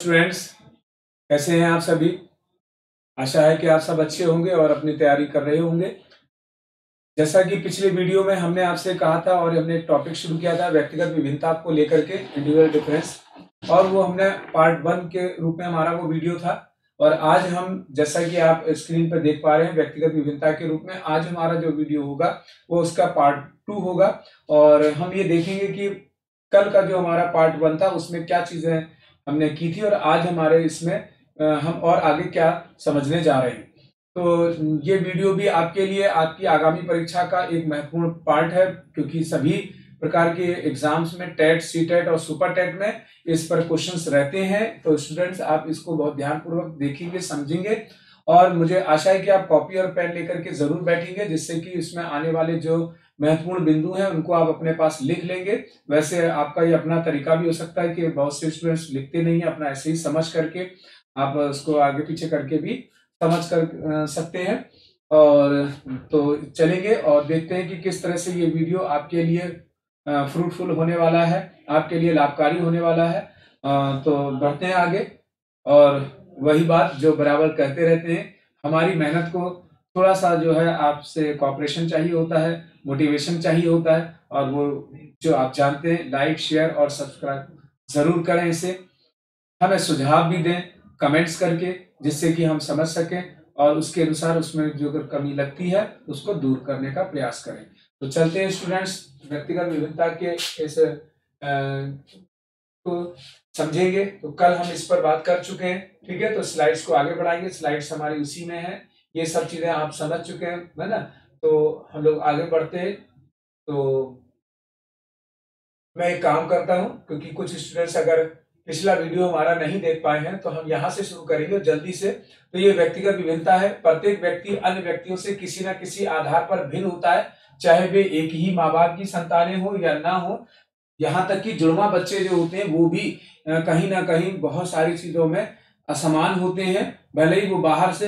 Students, कैसे हैं आप सभी। आशा है कि आप सब अच्छे होंगे और अपनी तैयारी कर रहे होंगे। जैसा कि पिछले वीडियो में हमने आपसे कहा था और हमने एक टॉपिक शुरू किया था व्यक्तिगत विभिन्नता को लेकर के, इंडिविजुअल डिफरेंस, और वो हमने पार्ट 1 के रूप में हमारा वो वीडियो था। और आज हम, जैसा कि आप स्क्रीन पर देख पा रहे हैं, व्यक्तिगत विभिन्नता के रूप में आज हमारा जो वीडियो होगा वो उसका पार्ट 2 होगा। और हम ये देखेंगे कि कल का जो हमारा पार्ट 1 था उसमें क्या चीजें हमने की थी और आज हमारे इसमें हम और आगे क्या समझने जा रहे हैं। तो ये वीडियो भी आपके लिए आपकी आगामी परीक्षा का एक महत्वपूर्ण पार्ट है, क्योंकि सभी प्रकार के एग्जाम्स में टेट, सीटेट और सुपर टेट में इस पर क्वेश्चंस रहते हैं। तो स्टूडेंट्स, आप इसको बहुत ध्यानपूर्वक देखेंगे, समझेंगे, और मुझे आशा है कि आप कॉपी और पेन लेकर के जरूर बैठेंगे, जिससे कि इसमें आने वाले जो महत्वपूर्ण बिंदु हैं उनको आप अपने पास लिख लेंगे। वैसे आपका ये अपना तरीका भी हो सकता है कि बहुत से स्टूडेंट्स लिखते नहीं है, अपना ऐसे ही समझ करके आप उसको आगे पीछे करके भी समझ कर सकते हैं। और तो चलेंगे और देखते हैं कि किस तरह से ये वीडियो आपके लिए फ्रूटफुल होने वाला है, आपके लिए लाभकारी होने वाला है। तो बढ़ते हैं आगे। और वही बात जो बराबर कहते रहते हैं, हमारी मेहनत को थोड़ा सा जो है आपसे कॉपरेशन चाहिए होता है, मोटिवेशन चाहिए होता है, और वो जो आप जानते हैं, लाइक, शेयर और सब्सक्राइब जरूर करें। इसे हमें सुझाव भी दें कमेंट्स करके, जिससे कि हम समझ सकें और उसके अनुसार उसमें जो अगर कमी लगती है उसको दूर करने का प्रयास करें। तो चलते हैं स्टूडेंट्स, व्यक्तिगत विभिन्नता के इस को समझेंगे। तो कल हम इस पर बात कर चुके हैं, ठीक है। तो स्लाइड्स को आगे बढ़ाएंगे, स्लाइड्स हमारी उसी में है, ये सब चीजें आप समझ चुके हैं, है ना। तो हम लोग आगे बढ़ते हैं। तो मैं एक काम करता हूं, क्योंकि कुछ स्टूडेंट्स अगर पिछला वीडियो हमारा नहीं देख पाए हैं, तो हम यहाँ से शुरू करेंगे जल्दी से। तो ये व्यक्तिगत विभिन्नता है। प्रत्येक व्यक्ति अन्य व्यक्तियों से किसी न किसी आधार पर भिन्न होता है, चाहे वे एक ही माँ बाप की संतानें हो या ना हो। यहाँ तक कि जुड़वा बच्चे जो होते हैं वो भी कहीं ना कहीं बहुत सारी चीजों में असमान होते हैं। भले ही वो बाहर से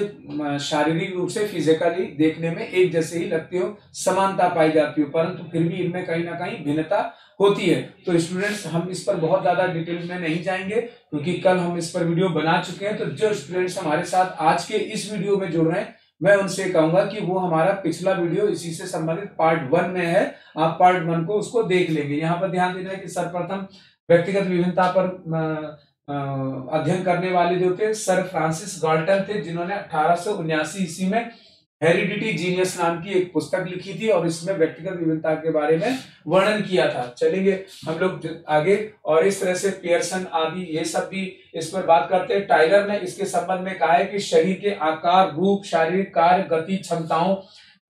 शारीरिक रूप से, फिजिकली देखने में एक जैसे ही लगते हो, समानता पाई जाती हो, परंतु फिर भी इनमें कहीं ना कहीं भिन्नता होती है। तो स्टूडेंट्स, हम इस पर बहुत ज्यादा डिटेल में नहीं जाएंगे, क्योंकि कल हम इस पर वीडियो बना चुके हैं। तो जो स्टूडेंट्स हमारे साथ आज के इस वीडियो में जुड़ रहे हैं, मैं उनसे कहूंगा कि वो हमारा पिछला वीडियो इसी से संबंधित पार्ट 1 में है, आप पार्ट 1 को उसको देख लेंगे। यहाँ पर ध्यान देना है कि सर्वप्रथम व्यक्तिगत विभिन्नता पर अध्ययन करने वाले जो थे सर फ्रांसिस गाल्टन थे, जिन्होंने 1879 ईस्वी में हेरिडिटी जीनियस नाम की एक पुस्तक लिखी थी और इसमें व्यक्तिगत विभिन्नता के बारे में वर्णन किया था। चलेंगे हम लोग आगे, और इस तरह से पियर्सन आदि ये सब भी इस पर बात करते हैं। टाइलर ने इसके संबंध में कहा है कि शरीर के आकार, रूप, शारीरिक कार्य, गति, क्षमताओं,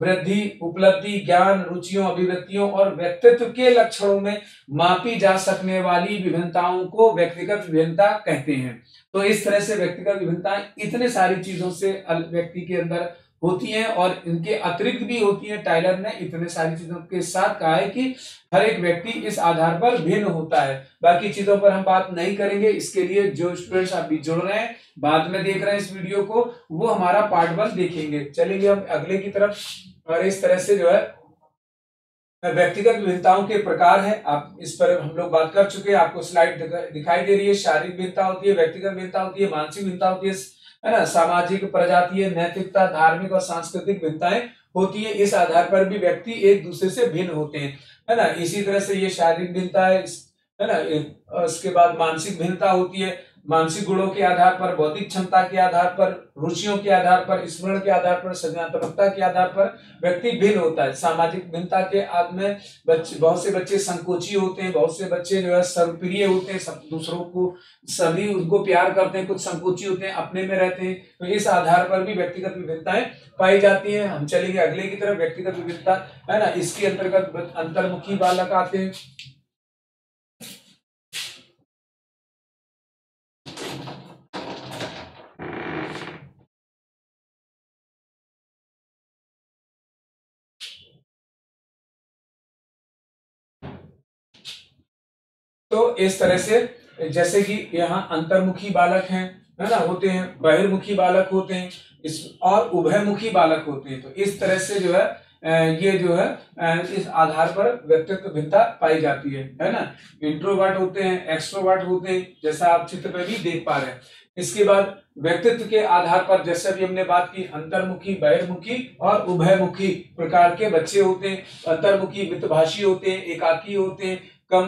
वृद्धि, उपलब्धि, ज्ञान, रुचियों, अभिव्यक्तियों और व्यक्तित्व के लक्षणों में मापी जा सकने वाली विभिन्नताओं को व्यक्तिगत विभिन्नता कहते हैं। तो इस तरह से व्यक्तिगत विभिन्नताएं इतने सारी चीजों से व्यक्ति के अंदर होती हैं और इनके अतिरिक्त भी होती हैं। टाइलर ने इतने सारी चीजों के साथ कहा है कि हर एक व्यक्ति इस आधार पर भिन्न होता है। बाकी चीजों पर हम बात नहीं करेंगे। इसके लिए जो स्टूडेंट्स अभी जुड़ रहे हैं, बाद में देख रहे हैं इस वीडियो को, वो हमारा पार्ट 1 देखेंगे। चलेंगे हम अगले की तरफ। और इस तरह से जो है व्यक्तिगत विभिन्नताओं के प्रकार है, आप इस पर हम लोग बात कर चुके हैं। आपको स्लाइड दिखाई दे रही है। शारीरिक भिन्नता होती है, व्यक्तिगत भिन्नता होती है, मानसिक भिन्नता होती है ना, सामाजिक, प्रजातीय, नैतिकता, धार्मिक और सांस्कृतिक भिन्नताएं होती है। इस आधार पर भी व्यक्ति एक दूसरे से भिन्न होते हैं, है ना। इसी तरह से ये शारीरिक भिन्नता है ना। इसके बाद मानसिक भिन्नता होती है, मानसिक गुणों के आधार पर, बौद्धिक क्षमता के आधार पर, रुचियों के आधार पर, स्मरण के आधार पर, सृजनात्मकता के आधार पर व्यक्ति भिन्न होता है। सामाजिक भिन्नता के आधार में बहुत से बच्चे संकोची होते हैं, बहुत से बच्चे जो है सर्वप्रिय होते हैं, सब दूसरों को सभी उनको प्यार करते हैं, कुछ संकोची होते हैं, अपने में रहते हैं। तो इस आधार पर भी व्यक्तिगत विभिन्नताएं पाई जाती हैं। हम चलेंगे अगले की तरफ। व्यक्तिगत विभिन्नता, है ना, इसके अंतर्गत अंतर्मुखी बालक आते हैं। तो इस तरह से जैसे कि यहाँ अंतर्मुखी बालक हैं, है ना, होते हैं, बहिर्मुखी बालक होते हैं, इस और उभयमुखी बालक होते हैं। तो इस तरह से जो है ये जो है इस आधार पर व्यक्तित्व भिन्नता पाई जाती है ना। इंट्रोवर्ट होते हैं, एक्सट्रोवर्ट होते हैं, जैसा आप चित्र में भी देख पा रहे हैं। इसके बाद व्यक्तित्व के आधार पर जैसे अभी हमने बात की, अंतर्मुखी, बहिर्मुखी और उभयमुखी प्रकार के बच्चे होते हैं। अंतर्मुखी मितभाषी होते हैं, एकाकी होते हैं, कम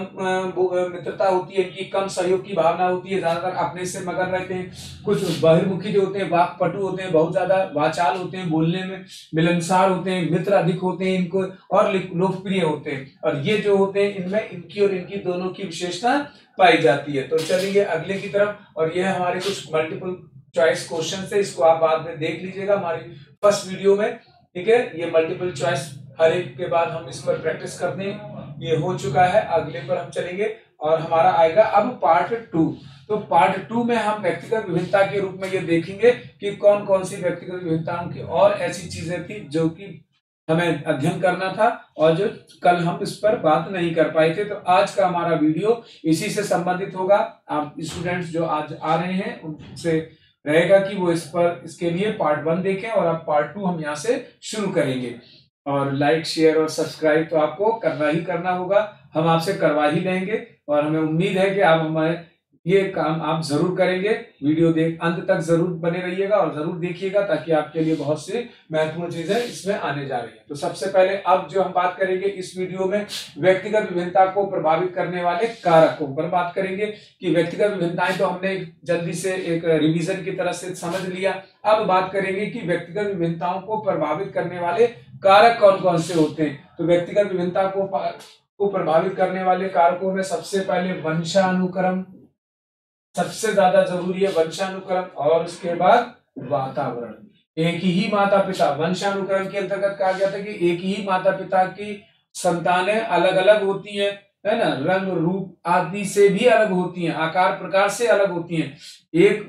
मित्रता होती है इनकी, कम सहयोग की भावना होती है, ज्यादातर अपने से मगन रहते हैं। कुछ बहिर्मुखी जो होते हैं वाक्पटु होते हैं, बहुत ज्यादा वाचाल होते हैं, बोलने में मिलनसार होते हैं, मित्र अधिक होते हैं इनको, और लोकप्रिय होते हैं। और ये जो होते हैं इनमें इनकी और इनकी दोनों की विशेषता पाई जाती है। तो चलिए अगले की तरफ, और यह हमारे कुछ मल्टीपल चॉइस क्वेश्चन है, इसको आप बाद में देख लीजिएगा हमारी फर्स्ट वीडियो में, ठीक है। ये मल्टीपल चॉइस हर एक के बाद हम इस पर प्रैक्टिस करते हैं, ये हो चुका है। अगले पर हम चलेंगे और हमारा आएगा अब पार्ट 2। तो पार्ट 2 में हम व्यक्तिगत विभिन्नता के रूप में ये देखेंगे कि कौन कौन सी व्यक्तिगत विभिन्नताओं की और ऐसी चीजें थी जो कि हमें अध्ययन करना था और जो कल हम इस पर बात नहीं कर पाए थे। तो आज का हमारा वीडियो इसी से संबंधित होगा। आप स्टूडेंट्स जो आज आ रहे हैं उनसे रहेगा कि वो इस पर इसके लिए पार्ट 1 देखें, और अब पार्ट 2 हम यहाँ से शुरू करेंगे। और लाइक, शेयर और सब्सक्राइब तो आपको करना ही करना होगा, हम आपसे करवा ही लेंगे, और हमें उम्मीद है कि आप हमारे ये काम आप जरूर करेंगे। वीडियो देख अंत तक जरूर बने रहिएगा और जरूर देखिएगा, ताकि आपके लिए बहुत सी महत्वपूर्ण चीजें इसमें आने जा रही है। तो सबसे पहले अब जो हम बात करेंगे इस वीडियो में, व्यक्तिगत विभिन्नता को प्रभावित करने वाले कारकों पर बात करेंगे। कि व्यक्तिगत विभिन्नताएं तो हमने जल्दी से एक रिवीजन की तरह से समझ लिया। अब बात करेंगे कि व्यक्तिगत विभिन्नताओं को प्रभावित करने वाले कारक कौन कौन से होते हैं। तो व्यक्तिगत विभिन्नता को प्रभावित करने वाले कारकों में सबसे पहले वंशानुक्रम, सबसे ज्यादा जरूरी है वंशानुक्रम, और उसके बाद वातावरण। एक ही माता पिता, वंशानुक्रम के अंतर्गत कहा गया था कि एक ही माता पिता की संतानें अलग अलग होती हैं, है ना, रंग रूप आदि से भी अलग होती हैं, आकार प्रकार से अलग होती हैं। एक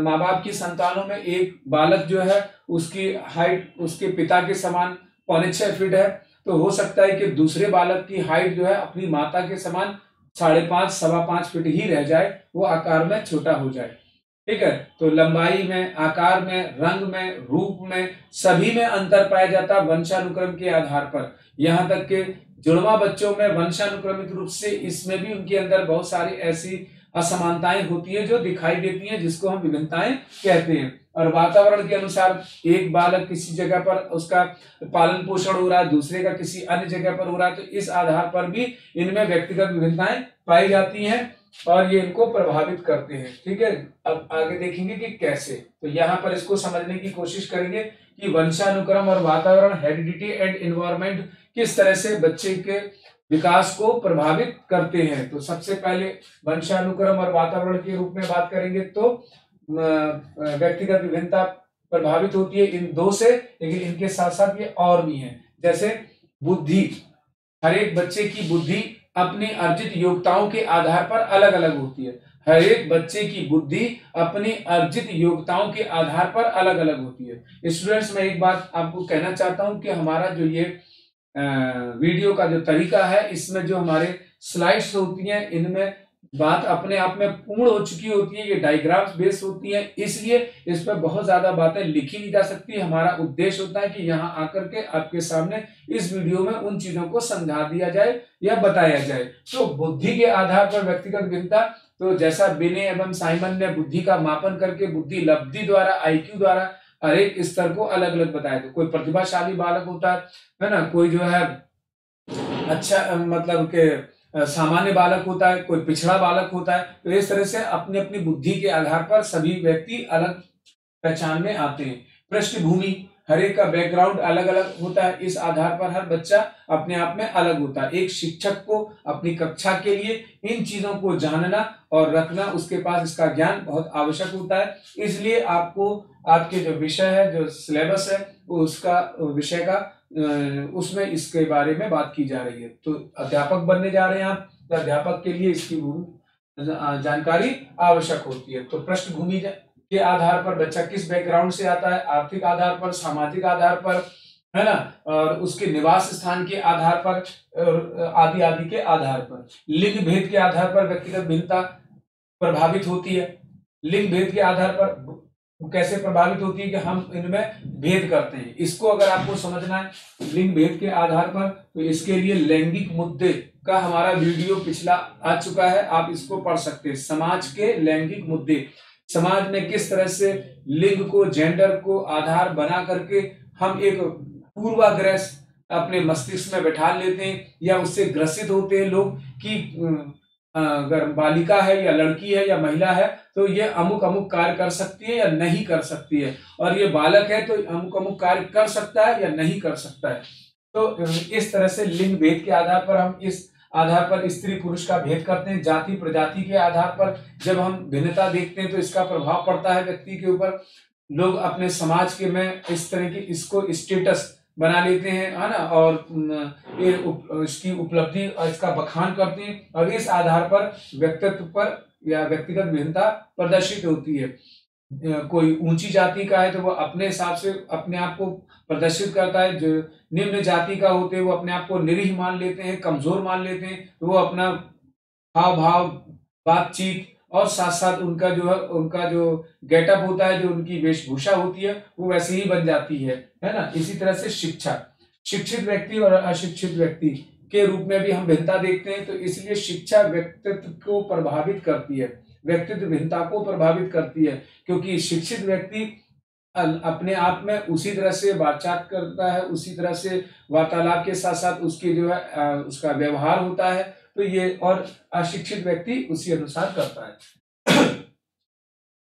माँ बाप की संतानों में एक बालक जो है उसकी हाइट उसके पिता के समान 6.25 फीट है, तो हो सकता है कि दूसरे बालक की हाइट जो है अपनी माता के समान 5.5 सवा 5 फीट ही रह जाए, वो आकार में छोटा हो जाए, ठीक है। तो लंबाई में, आकार में, रंग में, रूप में, सभी में अंतर पाया जाता वंशानुक्रम के आधार पर। यहाँ तक के जुड़वा बच्चों में वंशानुक्रमिक रूप से इसमें भी उनके अंदर बहुत सारी ऐसी असमानताएं होती है जो दिखाई देती हैं, जिसको हम विभिन्नताएं कहते हैं। और वातावरण के अनुसार एक बालक किसी जगह पर उसका पालन पोषण हो रहा है, दूसरे का किसी अन्य जगह पर हो रहा है, तो इस आधार पर भी इनमें व्यक्तिगत विभिन्नताएं पाई जाती हैं और ये इनको प्रभावित करते हैं, ठीक है। अब आगे देखेंगे कि कैसे। तो यहाँ पर इसको समझने की कोशिश करेंगे कि वंशानुक्रम और वातावरण, हेरिडिटी एंड एनवायरनमेंट किस तरह से बच्चे के विकास को प्रभावित करते हैं। तो सबसे पहले वंशानुक्रम और वातावरण के रूप में बात करेंगे तो व्यक्तिगत विभिन्नता प्रभावित होती है इन दो से, लेकिन इनके साथ साथ ये और भी हैं। जैसे बुद्धि, हर एक बच्चे की बुद्धि अपनी अर्जित योग्यताओं के आधार पर अलग अलग होती है। हर एक बच्चे की बुद्धि अपनी अर्जित योग्यताओं के आधार पर अलग अलग होती है। स्टूडेंट्स, मैं एक बात आपको कहना चाहता हूं कि हमारा जो ये वीडियो का जो तरीका है, इसमें जो हमारे स्लाइड्स होती हैं इनमें बात अपने आप में पूर्ण हो चुकी होती है, ये डायग्राम्स बेस्ड होती है, इसलिए इस पर बहुत ज्यादा बातें लिखी नहीं जा सकती। हमारा उद्देश्य होता है कि यहाँ आकर के आपके सामने इस वीडियो में उन चीजों को समझा दिया जाए या बताया जाए। तो बुद्धि के आधार पर व्यक्तिगत भिन्नता, तो जैसा बिने एवं साइमन ने बुद्धि का मापन करके बुद्धि लब्धि द्वारा, IQ द्वारा हर एक स्तर को अलग अलग बताया। तो कोई प्रतिभाशाली बालक होता है ना, कोई जो है अच्छा मतलब के सामान्य बालक होता है, कोई पिछड़ा बालक होता है। तो इस तरह से अपनी अपनी बुद्धि के आधार पर सभी व्यक्ति अलग पहचान में आते हैं। पृष्ठभूमि, हर एक का बैकग्राउंड अलग अलग होता है, इस आधार पर हर बच्चा अपने आप में अलग होता है। एक शिक्षक को अपनी कक्षा के लिए इन चीजों को जानना और रखना, उसके पास इसका ज्ञान बहुत आवश्यक होता है। इसलिए आपको आपके जो विषय है, जो सिलेबस है, उसका विषय का उसमें इसके बारे में बात की जा रही है। तो अध्यापक बनने जा रहे हैं आप, तो अध्यापक के लिए इसकी जानकारी आवश्यक होती है। तो पृष्ठभूमि के आधार पर बच्चा किस बैकग्राउंड से आता है, आर्थिक आधार पर, सामाजिक आधार पर, है ना, और उसके निवास स्थान के आधार पर, आदि आदि के आधार पर। लिंग भेद के आधार पर व्यक्तिगत भिन्नता प्रभावित होती है। लिंग भेद के आधार पर वो कैसे प्रभावित होती है कि हम इनमें भेद करते हैं। इसको अगर आपको समझना है लिंग भेद के आधार पर, तो इसके लिए लैंगिक मुद्दे का हमारा वीडियो पिछला आ चुका है, आप इसको पढ़ सकते हैं। समाज के लैंगिक मुद्दे, समाज में किस तरह से लिंग को, जेंडर को आधार बना करके हम एक पूर्वाग्रह अपने मस्तिष्क में बैठा लेते हैं, या उससे ग्रसित होते हैं लोग कि अगर बालिका है या लड़की है या महिला है तो ये अमुक अमुक कार्य कर सकती है या नहीं कर सकती है, और ये बालक है तो अमुक अमुक कार्य कर सकता है या नहीं कर सकता है। तो इस तरह से लिंग भेद के आधार पर हम इस आधार पर स्त्री पुरुष का भेद करते हैं। जाति प्रजाति के आधार पर जब हम भिन्नता देखते हैं तो इसका प्रभाव पड़ता है व्यक्ति के ऊपर। लोग अपने समाज के में इस तरह की इसको स्टेटस बना लेते हैं, है ना, और इसकी उपलब्धि और इसका बखान करते हैं, और इस आधार पर व्यक्तित्व पर या व्यक्तिगत भिन्नता प्रदर्शित होती है। कोई ऊंची जाति का है तो वो अपने हिसाब से अपने आप को प्रदर्शित करता है, जो निम्न जाति का होते हैं वो अपने आप को निरीह मान लेते हैं, कमजोर मान लेते हैं, तो वो अपना हाव भाव, बातचीत और साथ साथ उनका जो गेटअप होता है, जो उनकी वेशभूषा होती है, वो वैसे ही बन जाती है ना। इसी तरह से शिक्षा, शिक्षित व्यक्ति और अशिक्षित व्यक्ति के रूप में भी हम भिन्नता देखते हैं। तो इसलिए शिक्षा व्यक्तित्व को प्रभावित करती है, व्यक्तित्व भिन्नता को प्रभावित करती है, क्योंकि शिक्षित व्यक्ति अपने आप में उसी तरह से बातचीत करता है, उसी तरह से वार्तालाप के साथ साथ उसके जो है उसका व्यवहार होता है, तो ये, और अशिक्षित व्यक्ति उसी अनुसार करता है।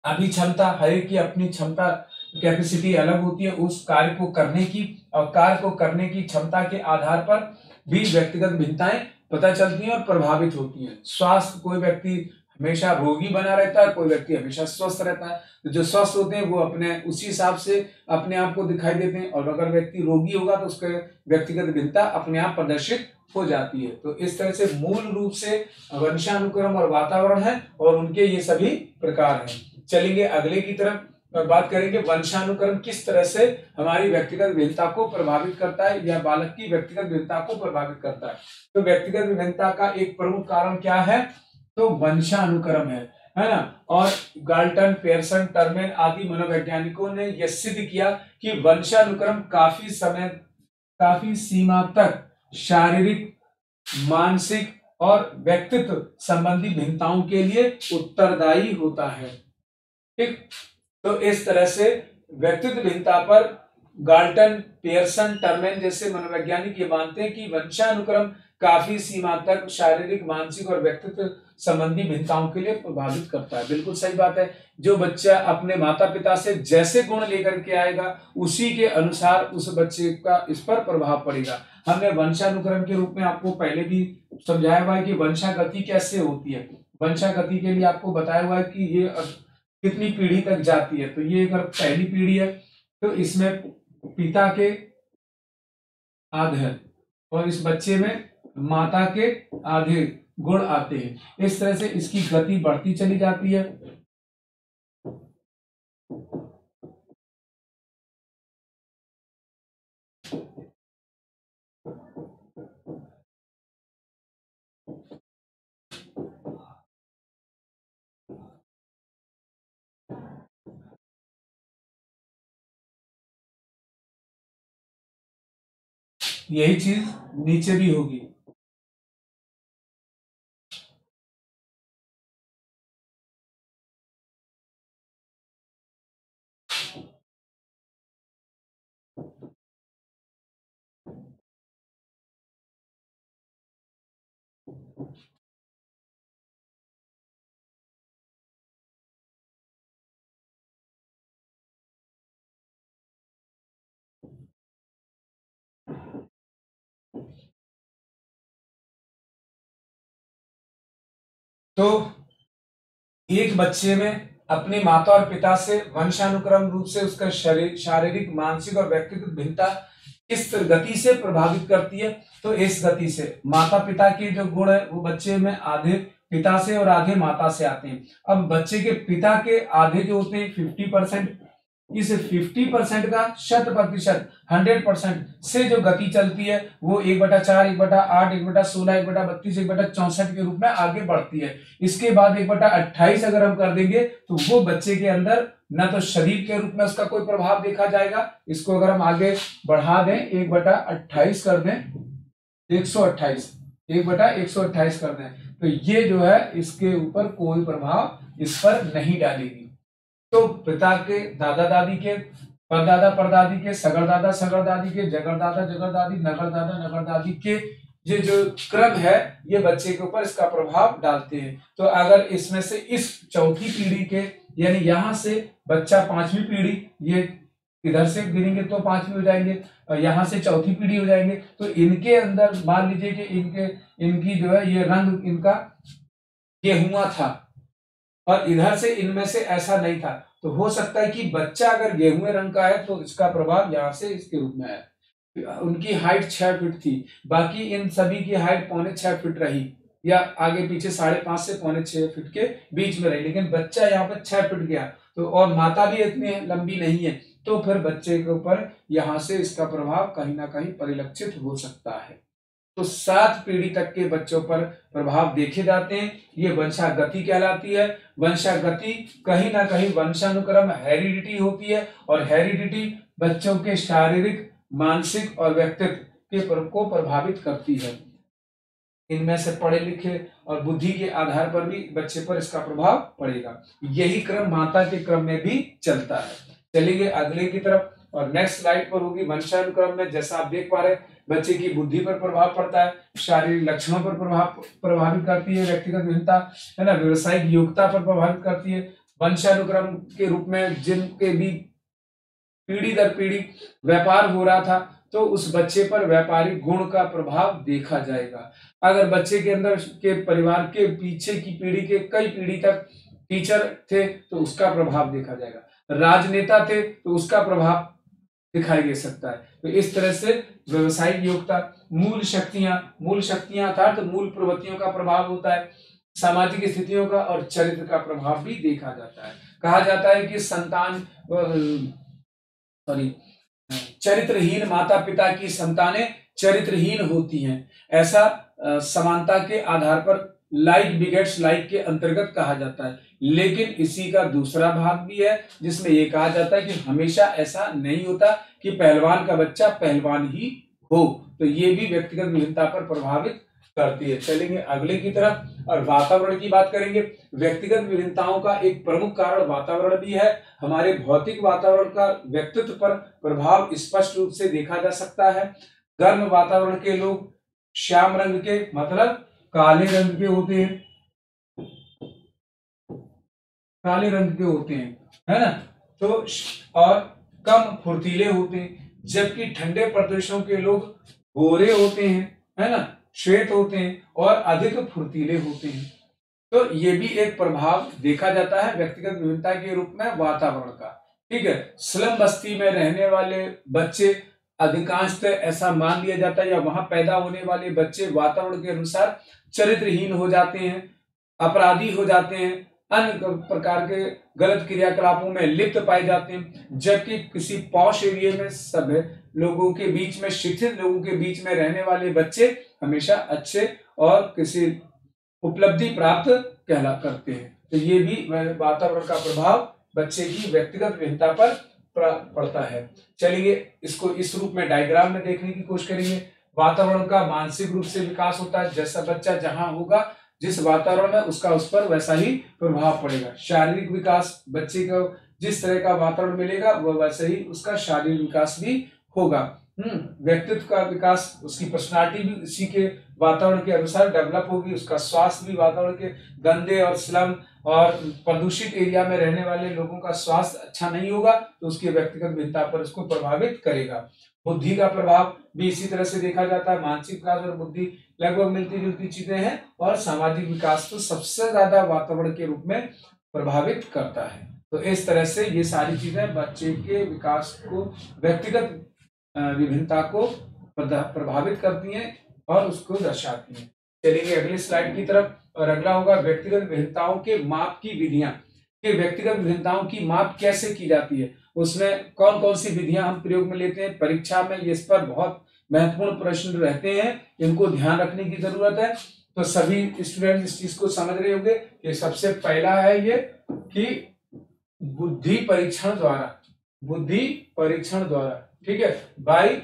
अभी क्षमता, हर एक की अपनी क्षमता, कैपेसिटी अलग होती है उस कार्य को करने की, और कार्य को करने की क्षमता के आधार पर भी व्यक्तिगत भिन्नताएं पता चलती हैं और प्रभावित होती हैं। स्वास्थ्य, कोई व्यक्ति हमेशा रोगी बना रहता है, कोई व्यक्ति हमेशा स्वस्थ रहता है, तो जो स्वस्थ होते हैं वो अपने उसी हिसाब से अपने आप को दिखाई देते हैं, और अगर व्यक्ति रोगी होगा तो उसके व्यक्तिगत भिन्नता अपने आप प्रदर्शित हो जाती है। तो इस तरह से मूल रूप से वंशानुक्रम और वातावरण है, और उनके ये सभी प्रकार हैं। चलेंगे अगले की तरफ, बात करेंगे वंशानुक्रम किस तरह से हमारी व्यक्तिगत भिन्नता को प्रभावित करता है, या बालक की व्यक्तिगत भिन्नता को प्रभावित करता है। तो व्यक्तिगत भिन्नता का एक प्रमुख कारण क्या है, तो वंशानुक्रम है ना। और गाल्टन, पियर्सन, टर्मेन आदि मनोवैज्ञानिकों ने यह सिद्ध किया कि वंशानुक्रम काफी सीमा तक शारीरिक, मानसिक और व्यक्तित्व संबंधी भिन्नताओं के लिए उत्तरदायी होता है। ठीक, तो इस तरह से व्यक्तित्व भिन्नता पर गाल्टन, पियर्सन, टर्मेन जैसे मनोवैज्ञानिक ये मानते हैं कि वंशानुक्रम काफी सीमा तक शारीरिक, मानसिक और व्यक्तित्व संबंधी भिन्नताओं के लिए प्रभावित करता है। बिल्कुल सही बात है। जो बच्चा अपने माता पिता से जैसे गुण लेकर के आएगा उसी के अनुसार उस बच्चे का इस पर प्रभाव पड़ेगा। हमने वंशानुक्रम के रूप में आपको पहले भी समझाया हुआ है कि वंशागति कैसे होती है। वंशागति के लिए आपको बताया हुआ है कि ये कितनी पीढ़ी तक जाती है। तो ये अगर पहली पीढ़ी है तो इसमें पिता के आधे और इस बच्चे में माता के आधे गुण आते हैं। इस तरह से इसकी गति बढ़ती चली जाती है। यही चीज नीचे भी होगी। तो एक बच्चे में अपने माता और पिता से वंशानुक्रम रूप से उसका शारीरिक, मानसिक और व्यक्तिगत भिन्नता किस गति से प्रभावित करती है। तो इस गति से माता पिता के जो गुण है वो बच्चे में आधे पिता से और आधे माता से आते हैं। अब बच्चे के पिता के आधे जो होते हैं 50% इस 50% का 100%, 100% से जो गति चलती है वो 1/4, 1/8, 1/16, 1/32, 1/64 के रूप में आगे बढ़ती है। इसके बाद 1/28 अगर हम कर देंगे तो वो बच्चे के अंदर न तो शरीर के रूप में उसका कोई प्रभाव देखा जाएगा। इसको अगर हम आगे बढ़ा दें 1/28 कर दें 128, 1/128 कर दें तो ये जो है इसके ऊपर कोई प्रभाव इस पर नहीं डालेगी। तो पिता के दादा दादी के, परदादा परदादी के, सगर दादा सगर दादी के, जगर दादा जगर दादी, नगर दादा नगर दादी के ये जो क्रम है ये बच्चे के ऊपर इसका प्रभाव डालते हैं। तो अगर इसमें से इस चौथी पीढ़ी के यानी यहां से बच्चा 5वीं पीढ़ी, ये इधर से गिनेंगे तो 5वीं हो जाएंगे और यहां से चौथी पीढ़ी हो जाएंगे, तो इनके अंदर मान लीजिए कि इनकी जो है ये रंग इनका गेहुआ था और इधर से इनमें से ऐसा नहीं था, तो हो सकता है कि बच्चा अगर गेहुए रंग का है तो इसका प्रभाव यहाँ से इसके रूप में है। उनकी हाइट 6 फीट थी, बाकी इन सभी की हाइट 5.25 फीट रही या आगे पीछे 5.5 से 5.25 फीट के बीच में रही, लेकिन बच्चा यहाँ पर 6 फीट गया तो और माता भी इतनी लंबी नहीं है, तो फिर बच्चे के ऊपर यहाँ से इसका प्रभाव कहीं ना कहीं परिलक्षित हो सकता है। तो 7 पीढ़ी तक के बच्चों पर प्रभाव देखे जाते हैं, ये वंशागति कहलाती है। वंशागति कहीं ना कहीं वंशानुक्रम हेरिडिटी होती है और हेरिडिटी बच्चों के शारीरिक, मानसिक और व्यक्तित्व के को प्रभावित करती है। इनमें से पढ़े लिखे और बुद्धि के आधार पर भी बच्चे पर इसका प्रभाव पड़ेगा। यही क्रम माता के क्रम में भी चलता है। चलिए अगले की तरफ, और नेक्स्ट स्लाइड पर होगी वंशानुक्रम में जैसा आप देख पा रहे हैं बच्चे की बुद्धि पर प्रभाव पड़ता है, शारीरिक लक्षणों पर प्रभावित करती है, व्यक्तिगत विभिन्नता है ना, व्यवसायिक योग्यता पर प्रभावित करती है। वंशानुक्रम के रूप में जिनके भी पीढ़ी दर पीढ़ी व्यापार हो रहा था तो उस बच्चे पर व्यापारिक गुण का प्रभाव देखा जाएगा। अगर बच्चे के अंदर के परिवार के पीछे की पीढ़ी के कई पीढ़ी तक टीचर थे तो उसका प्रभाव देखा जाएगा, राजनेता थे तो उसका प्रभाव दिखाई दे सकता है। तो इस तरह से व्यवसायिक योग्यता, मूल शक्तियां अर्थात मूल प्रवृत्तियों का प्रभाव होता है, सामाजिक स्थितियों का और चरित्र का प्रभाव भी देखा जाता है। कहा जाता है कि चरित्रहीन माता पिता की संतानें चरित्रहीन होती हैं, ऐसा समानता के आधार पर लाइक बिगेट्स लाइक के अंतर्गत कहा जाता है। लेकिन इसी का दूसरा भाग भी है जिसमें यह कहा जाता है कि हमेशा ऐसा नहीं होता कि पहलवान का बच्चा पहलवान ही हो, तो ये भी व्यक्तिगत विभिन्नता पर प्रभावित करती है। चलेंगे अगले की तरफ और वातावरण की बात करेंगे। व्यक्तिगत विभिन्नताओं का एक प्रमुख कारण वातावरण भी है। हमारे भौतिक वातावरण का व्यक्तित्व पर प्रभाव स्पष्ट रूप से देखा जा सकता है। गर्म वातावरण के लोग श्याम रंग के मतलब काले रंग के होते हैं, काले रंग के होते हैं, है ना, तो और कम फुर्तीले होते हैं, जबकि ठंडे प्रदेशों के लोग गोरे होते हैं, है ना, श्वेत होते हैं और अधिक फुर्तीले होते हैं। तो ये भी एक प्रभाव देखा जाता है व्यक्तिगत विभिन्नता के रूप में वातावरण का। ठीक है, स्लम बस्ती में रहने वाले बच्चे अधिकांशतः ऐसा मान लिया जाता है या वहां पैदा होने वाले बच्चे वातावरण के अनुसार चरित्रहीन हो जाते हैं, अपराधी हो जाते हैं, अन्य प्रकार के गलत क्रियाकलापों में लिप्त पाए जाते हैं, जबकि किसी पॉश एरिया में सभ्य लोगों के बीच में, शिक्षित लोगों के बीच में रहने वाले बच्चे हमेशा अच्छे और किसी उपलब्धि प्राप्त करते हैं। तो ये भी वातावरण का प्रभाव बच्चे की व्यक्तिगत विभिन्नता पर पड़ता है। चलिए इसको इस रूप में डायग्राम में देखने की कोशिश करेंगे। वातावरण का मानसिक रूप से विकास होता है, जैसा बच्चा जहां होगा जिस वातावरण में उसका उस पर वैसा ही प्रभाव पड़ेगा। शारीरिक विकास, बच्चे को जिस तरह का वातावरण मिलेगा वह वैसे ही उसका शारीरिक विकास भी होगा। व्यक्तित्व का विकास, उसकी पर्सनालिटी भी उसी के वातावरण के अनुसार डेवलप होगी। उसका स्वास्थ्य भी वातावरण के गंदे और स्लम और प्रदूषित एरिया में रहने वाले लोगों का स्वास्थ्य अच्छा नहीं होगा तो उसकी व्यक्तिगत विभिन्नता पर इसको प्रभावित करेगा। बुद्धि का प्रभाव भी इसी तरह से देखा जाता है। मानसिक विकास और बुद्धि लगभग मिलती जुलती चीजें हैं और सामाजिक विकास तो सबसे ज्यादा वातावरण के रूप में प्रभावित करता है। तो इस तरह से ये सारी चीजें बच्चे के विकास को, व्यक्तिगत विभिन्नता को प्रभावित करती हैं और उसको दर्शाती हैं। चलिए अगले स्लाइड की तरफ, और अगला होगा व्यक्तिगत विभिन्नताओं के माप की विधियां। कि व्यक्तिगत विभिन्नताओं की माप कैसे की जाती है उसमें कौन कौन सी विधियां हम प्रयोग में लेते हैं परीक्षा में, इस पर बहुत महत्वपूर्ण प्रश्न रहते हैं, इनको ध्यान रखने की जरूरत है। तो सभी स्टूडेंट इस चीज को समझ रहे होंगे कि सबसे पहला है ये कि बुद्धि परीक्षण द्वारा, बुद्धि परीक्षण द्वारा, ठीक है, by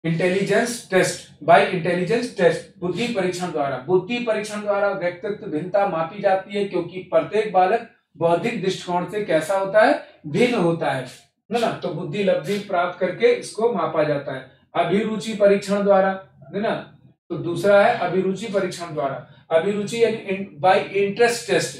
intelligence test, by intelligence test, बुद्धि परीक्षण द्वारा। बुद्धि परीक्षण द्वारा व्यक्तित्व भिन्नता मापी जाती है, क्योंकि प्रत्येक बालक बौद्धिक दृष्टिकोण से कैसा होता है, भिन्न होता है ना। तो बुद्धि लब्धि प्राप्त करके इसको मापा जाता है। अभिरुचि परीक्षण द्वारा, है ना। तो दूसरा है अभिरुचि परीक्षण द्वारा। अभिरुचि यानी बाय इंटरेस्ट टेस्ट,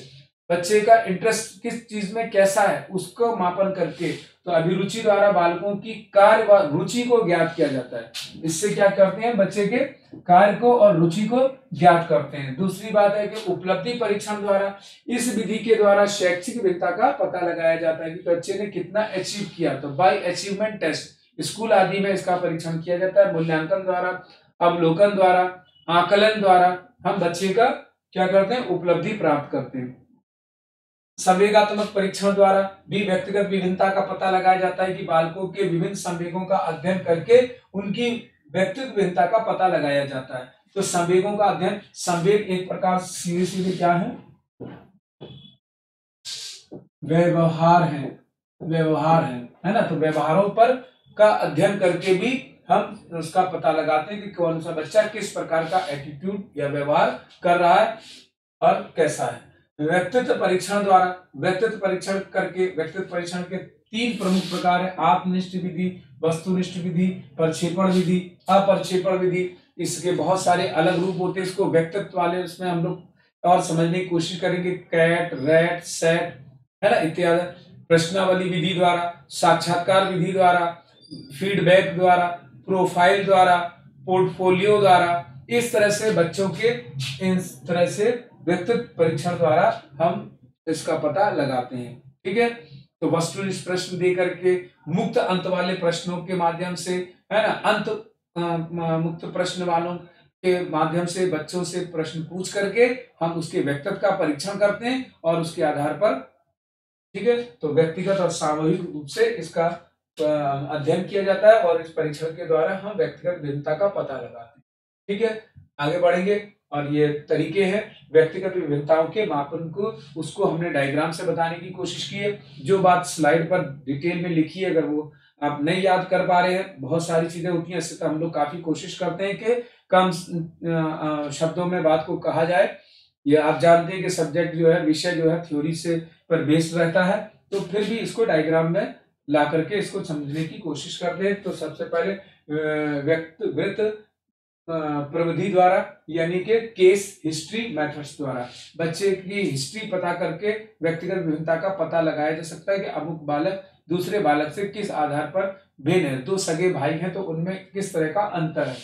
बच्चे का इंटरेस्ट किस चीज में कैसा है उसको मापन करके, तो अभिरुचि द्वारा बालकों की कार्य व रुचि को ज्ञात किया जाता है। इससे क्या करते हैं, बच्चे के कार्य को और रुचि को ज्ञात करते हैं। दूसरी बात है कि उपलब्धि परीक्षण द्वारा, इस विधि के द्वारा शैक्षिक भिन्नता का पता लगाया जाता है कि बच्चे ने कितना अचीव किया। तो बाय अचीवमेंट टेस्ट, स्कूल आदि में इसका परीक्षण किया जाता है। मूल्यांकन द्वारा, अवलोकन द्वारा, आकलन द्वारा हम बच्चे का क्या करते हैं, उपलब्धि प्राप्त करते हैं। संवेगात्मक परीक्षण द्वारा भी व्यक्तिगत विभिन्नता का पता लगाया जाता है कि बालकों के विभिन्न संवेगों का अध्ययन करके उनकी व्यक्तिगत भिन्नता का पता लगाया जाता है। तो संवेगों का अध्ययन, संवेग एक प्रकार सीधे सीधे क्या है, व्यवहार है, व्यवहार है ना। तो व्यवहारों पर का अध्ययन करके भी हम उसका पता लगाते हैं कि कौन सा बच्चा किस प्रकार का एटीट्यूड या व्यवहार कर रहा है और कैसा है। व्यक्तित्व परीक्षण द्वारा, व्यक्तित्व परीक्षण करके, व्यक्तित्व परीक्षण के 3 प्रमुख प्रकार है, आत्मनिष्ठ विधि, वस्तुनिष्ठ विधि, प्रक्षेपण विधि, अप्रक्षेपण विधि। इसके बहुत सारे अलग रूप होते हैं। इसको व्यक्तित्व वाले उसमें हम लोग और समझने की कोशिश करेंगे, कैट, रैट, सेट, है ना, इत्यादि। प्रश्नावली विधि द्वारा, साक्षात्कार विधि द्वारा, फीडबैक द्वारा, प्रोफाइल द्वारा, पोर्टफोलियो द्वारा, इस तरह से बच्चों के इस तरह से व्यक्तित्व परीक्षण द्वारा हम इसका पता लगाते हैं, ठीक है। तो वस्तुनिष्ठ प्रश्न दे करके, मुक्त अंत वाले प्रश्नों के माध्यम से, है ना, अंत मुक्त प्रश्न वालों के माध्यम से बच्चों से प्रश्न पूछ करके हम उसके व्यक्तित्व का परीक्षण करते हैं और उसके आधार पर, ठीक है, तो व्यक्तिगत और सामूहिक रूप से इसका अध्ययन किया जाता है और इस परीक्षण के द्वारा हम व्यक्तिगत भिन्नता का पता लगाते हैं, ठीक है। आगे बढ़ेंगे और ये तरीके हैं व्यक्तिगत विभिन्नताओं के मापन को, उसको हमने डायग्राम से बताने की कोशिश की है। जो बात स्लाइड पर डिटेल में लिखी है, अगर वो आप नहीं याद कर पा रहे हैं, बहुत सारी चीजें होती हैं, इससे तो हम लोग काफी कोशिश करते हैं कि कम शब्दों में बात को कहा जाए। ये आप जानते हैं कि सब्जेक्ट जो है, विषय जो है, थ्योरी से पर बेस्ड रहता है, तो फिर भी इसको डायग्राम में ला करके इसको समझने की कोशिश करते हैं। तो सबसे पहले व्यक्तिगत प्रविधि द्वारा, यानी कि केस हिस्ट्री मेथड्स द्वारा बच्चे की हिस्ट्री पता करके व्यक्तिगत विभिन्नता का पता लगाया जा सकता है कि अमुक बालक दूसरे बालक से किस आधार पर भिन्न है। 2 सगे भाई हैं तो उनमें किस तरह का अंतर है।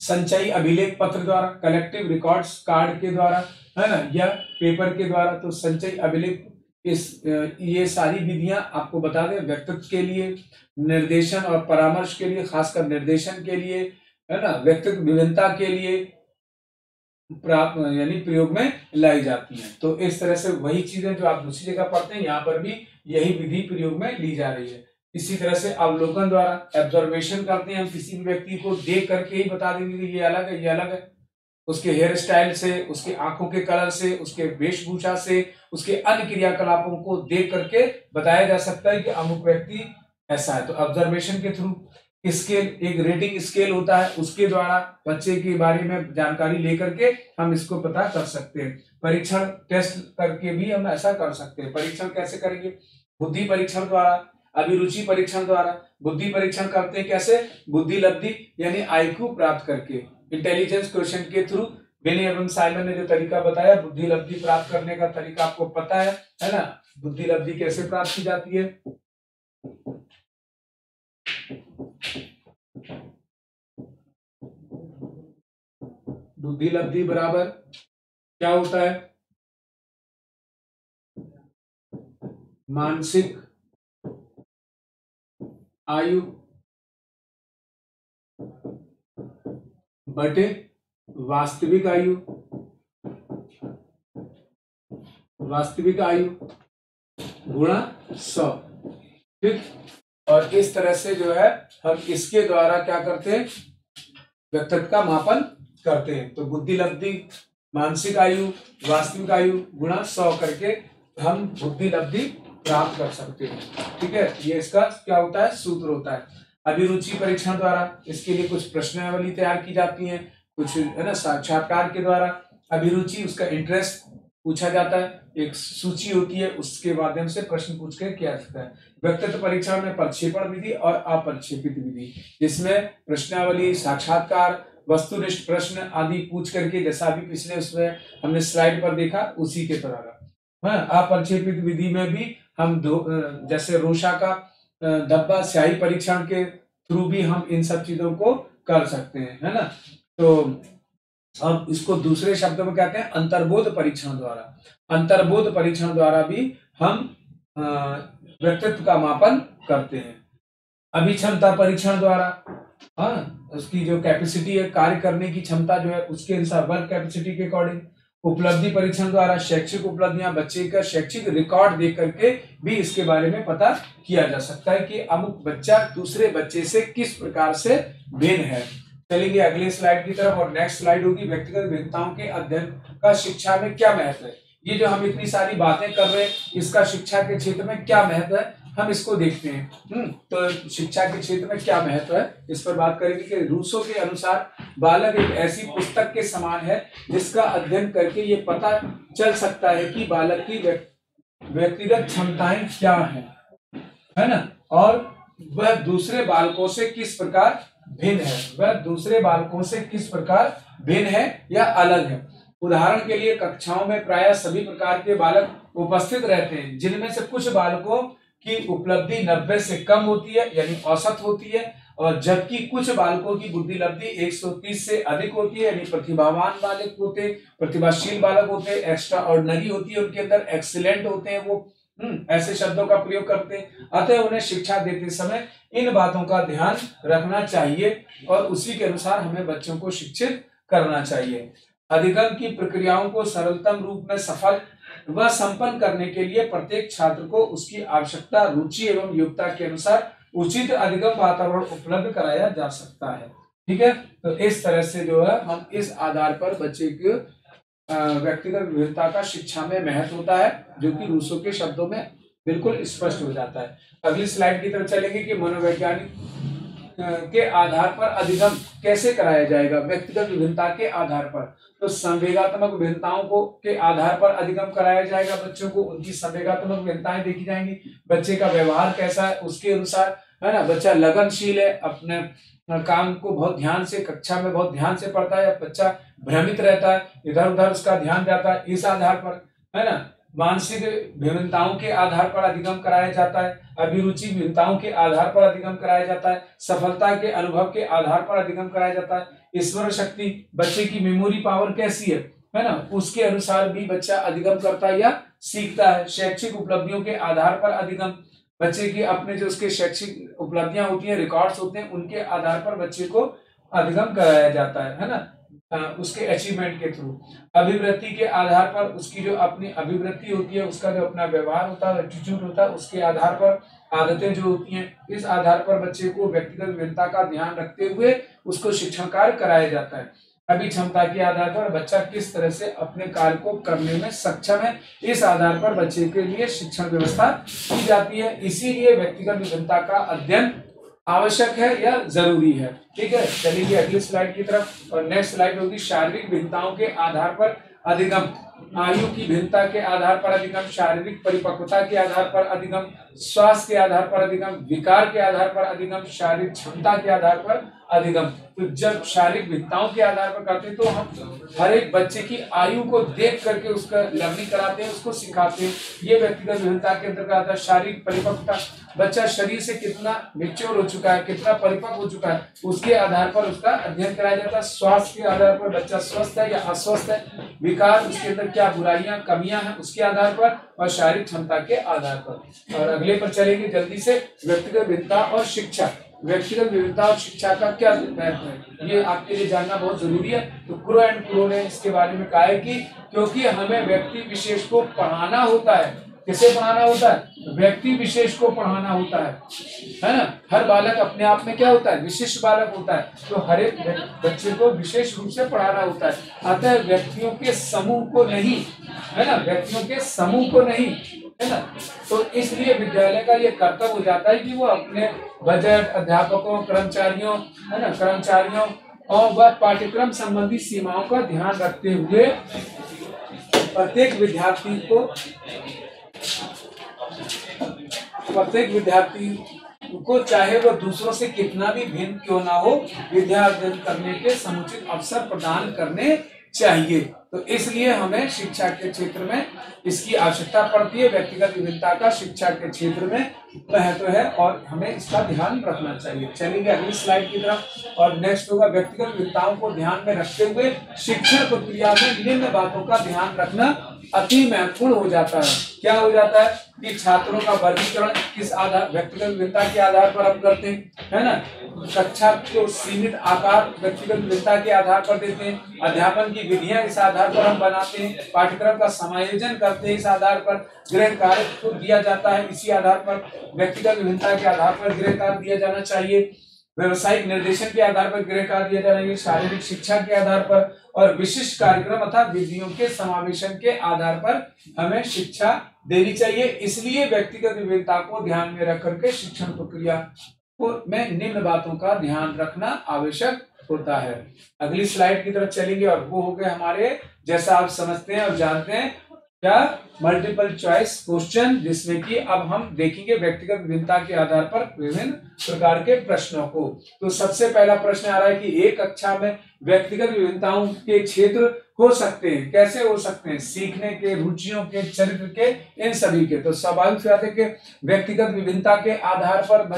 संचयी अभिलेख पत्र द्वारा, कलेक्टिव रिकॉर्ड्स कार्ड के द्वारा, है ना, या पेपर के द्वारा। तो संचयी अभिलेख, ये सारी विधियां आपको बता दें, व्यक्तित्व के लिए, निर्देशन और परामर्श के लिए, खासकर निर्देशन के लिए, है ना, व्यक्तिगत विभिन्नता के लिए प्राप्त यानी प्रयोग में लाई जाती हैं। तो इस तरह से वही चीजें जो आप दूसरी जगह पढ़ते हैं, यहाँ पर भी यही विधि प्रयोग में ली जा रही है। इसी तरह से अवलोकन द्वारा, ऑब्जर्वेशन करते हैं हम, किसी भी व्यक्ति को देख करके ही बता देंगे कि ये अलग है, ये अलग है। उसके हेयर स्टाइल से, उसकी आंखों के कलर से, उसके वेशभूषा से, उसके अन्य क्रियाकलापों को देख करके बताया जा सकता है कि अमुक व्यक्ति ऐसा है। तो ऑब्जर्वेशन के थ्रू, स्केल, एक रेटिंग स्केल होता है, उसके द्वारा बच्चे के बारे में जानकारी लेकर के हम इसको पता कर सकते हैं। परीक्षण टेस्ट करके भी हम ऐसा कर सकते हैं। परीक्षण कैसे करेंगे, बुद्धि परीक्षण द्वारा, अभिरुचि परीक्षण द्वारा। बुद्धि परीक्षण करते हैं कैसे, बुद्धि लब्धि यानी आईक्यू प्राप्त करके, इंटेलिजेंस क्वेश्चन के थ्रू। बेने एवं साइमन ने जो तरीका बताया बुद्धि लब्धि प्राप्त करने का तरीका आपको पता है ना। बुद्धि लब्धि कैसे प्राप्त की जाती है, बुद्धि लब्धि बराबर क्या होता है, मानसिक आयु बटे वास्तविक आयु, वास्तविक आयु गुणा 100। ठीक, और इस तरह से जो है हम इसके द्वारा क्या करते हैं, व्यक्तित्व का मापन करते हैं। तो बुद्धि लब्धि, मानसिक आयु, वास्तविक आयु गुणा 100 करके हम बुद्धि लब्धि प्राप्त कर सकते हैं। ठीक है, ये इसका क्या होता है, सूत्र होता है। अभिरुचि परीक्षण द्वारा इसके लिए कुछ प्रश्नावली तैयार की जाती है, कुछ है ना साक्षात्कार के द्वारा अभिरुचि, उसका इंटरेस्ट पूछा जाता है, एक सूची होती है, उसके माध्यम से प्रश्न पूछ के किया जाता है। व्यक्तित्व परीक्षण में प्रक्षेपण विधि और अप्रक्षेपित विधि, जिसमें प्रश्नावली, साक्षात्कार, वस्तुनिष्ठ प्रश्न आदि पूछ करके, जैसा अभी पिछले उसमें हमने स्लाइड पर देखा उसी के तरह। हाँ, अप्रक्षेपित विधि में भी हम जैसे रोशा का धब्बा स्याही परीक्षण के थ्रू भी हम इन सब चीजों को कर सकते हैं, है ना। तो अब इसको दूसरे शब्दों में कहते हैं अंतर्बोध परीक्षण द्वारा। अंतर्बोध परीक्षण द्वारा भी हम व्यक्तित्व का मापन करते हैं। अभिक्षमता परीक्षण द्वारा, हाँ, उसकी जो कैपेसिटी है, कार्य करने की क्षमता जो है उसके अनुसार, वर्क कैपेसिटी के अकॉर्डिंग। उपलब्धि परीक्षण द्वारा शैक्षिक उपलब्धियां, बच्चे का शैक्षिक रिकॉर्ड देख करके भी इसके बारे में पता किया जा सकता है कि अमुक बच्चा दूसरे बच्चे से किस प्रकार से भिन्न है। चलेंगे अगले स्लाइड की तरफ, और नेक्स्ट स्लाइड होगी व्यक्तिगत भिन्नताओं के अध्ययन का शिक्षा में क्या महत्व है। ये जो हम इतनी सारी बातें कर रहे हैं, इसका शिक्षा के क्षेत्र में क्या महत्व है, हम इसको देखते हैं। तो शिक्षा के क्षेत्र में क्या महत्व है, इस पर बात करेंगे कि रूसो के अनुसार बालक एक ऐसी पुस्तक के समान है जिसका अध्ययन करके ये पता चल सकता है कि बालक की व्यक्तिगत क्षमताएं क्या है ना, और वह दूसरे बालकों से किस प्रकार भिन्न है, वह दूसरे बालकों से किस प्रकार भिन्न है या अलग है। उदाहरण के लिए कक्षाओं में प्रायः सभी प्रकार के बालक उपस्थित रहते हैं, जिनमें से कुछ बालकों की उपलब्धि 90 से कम होती है, यानी औसत होती है, और जबकि कुछ बालकों की बुद्धि लब्धि 130 से अधिक होती है, यानी प्रतिभावान बालक होते, प्रतिभाशील बालक होते, एक्स्ट्रा ऑर्डिनरी होती है उनके अंदर, एक्सीलेंट होते हैं वो, ऐसे शब्दों का प्रयोग करते हैं। अतः उन्हें शिक्षा देते समय इन बातों का ध्यान रखना चाहिए और उसी के अनुसार हमें बच्चों को शिक्षित करना चाहिए। अधिगम की प्रक्रियाओं को सरलतम रूप में सफल व संपन्न करने के लिए प्रत्येक छात्र को उसकी आवश्यकता, रुचि एवं योग्यता के अनुसार उचित अधिगम वातावरण उपलब्ध कराया जा सकता है। ठीक है, तो इस तरह से जो है हम इस आधार पर बच्चे के व्यक्तिगत विविधता का शिक्षा में महत्व होता है, जो कि रूसो के शब्दों में बिल्कुल स्पष्ट हो जाता है। अगली स्लाइड की तरफ चलेंगे कि मनोवैज्ञानिक के आधार पर अधिगम कैसे कराया जाएगा व्यक्तिगत विभिन्नता के आधार पर। तो संवेगात्मक विभिन्नताओं को के आधार पर अधिगम कराया जाएगा बच्चों को, उनकी संवेगात्मक विभिन्नताएं देखी जाएंगी, बच्चे का व्यवहार कैसा है उसके अनुसार, है ना। बच्चा लगनशील है, अपने काम को बहुत ध्यान से, कक्षा में बहुत ध्यान से पढ़ता है, बच्चा भ्रमित रहता है, इधर उधर उसका ध्यान जाता है, इस आधार पर, है ना। मानसिक भिन्नताओं के आधार पर अधिगम कराया जाता है, अभिरुचि भिन्नताओं के आधार पर अधिगम कराया जाता है, सफलता के अनुभव के आधार पर अधिगम कराया जाता है, ईश्वर शक्ति, बच्चे की मेमोरी पावर कैसी है ना, उसके अनुसार भी बच्चा अधिगम करता है या सीखता है। शैक्षिक उपलब्धियों के आधार पर अधिगम, बच्चे की अपने जो उसके शैक्षिक उपलब्धियां होती हैं, रिकॉर्ड्स होते हैं, उनके आधार पर बच्चे को अधिगम कराया जाता है ना, उसके अचीवमेंट के थ्रू। अभिवृत्ति के आधार पर उसकी जो अपनी अभिवृत्ति होती है, उसका जो अपना व्यवहार होता है, एटीट्यूड होता है, उसके आधार पर आदतें जो होती हैं, इस आधार पर बच्चे को व्यक्तिगत विविधता का ध्यान रखते हुए उसको शिक्षण कार्य कराया जाता है। अभी क्षमता के आधार पर बच्चा किस तरह से अपने कार्य को करने में सक्षम है, इस आधार पर बच्चे के लिए शिक्षण व्यवस्था की जाती है। इसीलिए व्यक्तिगत विभिन्नता का अध्ययन आवश्यक है या जरूरी है। ठीक है, चलिए अगली स्लाइड की तरफ, और नेक्स्ट स्लाइड होगी शारीरिक भिन्नताओं के आधार पर अधिगम। आयु की भिन्नता के आधार पर अधिगम, शारीरिक परिपक्वता के आधार पर अधिगम, स्वास्थ्य के आधार पर अधिगम, विकार के आधार पर अधिगम, शारीरिक क्षमता के आधार पर अधिगम। तो जब शारीरिक भिन्नताओं के आधार पर करते हैं तो हम हर एक बच्चे की आयु को देख करके उसका लर्निंग कराते हैं, उसको सिखाते हैं। ये व्यक्तिगत विभिन्नता के अंतर्गत आता है। शारीरिक परिपक्वता, बच्चा शरीर से कितना मैच्योर हो चुका है, कितना परिपक्व हो चुका है, उसके आधार पर उसका अध्ययन कराया जाता है। स्वास्थ्य के आधार पर बच्चा स्वस्थ है या अस्वस्थ है, विकार उसके अंदर क्या बुराइयां कमियां हैं उसके आधार पर, और शारीरिक क्षमता के आधार पर। और अगले पर चलेंगे जल्दी से, व्यक्तिगत विविधता और शिक्षा। व्यक्तिगत विविधता और शिक्षा का क्या महत्व है, ये आपके लिए जानना बहुत जरूरी है। तो क्रो एंड क्रो ने इसके बारे में कहा है कि क्योंकि हमें व्यक्ति विशेष को पढ़ाना होता है, किसे पढ़ाना होता है? व्यक्ति विशेष को पढ़ाना होता है ना। हर बालक अपने आप में क्या होता है? विशिष्ट बालक होता है, तो हर एक बच्चे को विशेष रूप से पढ़ाना होता है। अतः व्यक्तियों के समूह को नहीं, है ना, व्यक्तियों के समूह को नहीं, है ना। तो इसलिए विद्यालय का ये कर्तव्य हो जाता है कि वो अपने बजट, अध्यापकों, कर्मचारियों, है ना, कर्मचारियों और वह पाठ्यक्रम संबंधी सीमाओं का ध्यान रखते हुए प्रत्येक विद्यार्थी को चाहे वह दूसरों से कितना भी भिन्न क्यों ना हो, विद्या अर्जन करने के समुचित अवसर प्रदान करने चाहिए। तो इसलिए हमें शिक्षा के क्षेत्र में इसकी आवश्यकता पड़ती है। व्यक्तिगत विभिन्नता का शिक्षा के क्षेत्र में महत्व है और हमें इसका ध्यान रखना चाहिए। चलिए अगली स्लाइड की तरफ, और नेक्स्ट होगा व्यक्तिगत विभिन्नताओं को ध्यान में रखते हुए शिक्षण प्रक्रिया में निम्न बातों का ध्यान रखना अति महत्वपूर्ण हो जाता है। क्या हो जाता है कि छात्रों का वर्गीकरण किस आधार, व्यक्तिगत विभिन्नता के आधार पर हम करते हैं, है ना। कक्षा को सीमित आकार व्यक्तिगत विभिन्नता के आधार पर देते हैं। अध्यापन की विधियां इस आधार पर हम बनाते हैं। पाठ्यक्रम का समायोजन करते हैं इस आधार पर। गृह कार्य को दिया जाता है इसी आधार पर। व्यक्तिगत विभिन्नता के आधार पर गृह कार्य दिया जाना चाहिए। व्यवसायिक निर्देशन के आधार पर गृह कार्य दिया जाना चाहिए। शारीरिक शिक्षा के आधार पर और विशिष्ट कार्यक्रम अथवा विधियों के समावेशन के आधार पर हमें शिक्षा देनी चाहिए। इसलिए व्यक्तिगत विभिन्नता को ध्यान में रख करके शिक्षण प्रक्रिया में निम्न बातों का ध्यान रखना आवश्यक होता है। अगली स्लाइड की तरफ चलेंगे और वो हो गए हमारे, जैसा आप समझते हैं और जानते हैं, क्या मल्टीपल चॉइस क्वेश्चन, जिसमें कि अब हम देखेंगे व्यक्तिगत विभिन्नता के आधार पर विभिन्न प्रकार के प्रश्नों को। तो सबसे पहला प्रश्न आ रहा है कि एक कक्षा में व्यक्तिगत विभिन्नताओं के क्षेत्र हो सकते हैं। कैसे हो सकते हैं? सीखने के, रुचियों के, चरित्र के, इन सभी के। तो स्वाभाविक सी बात है कि व्यक्तिगत विभिन्नता के आधार पर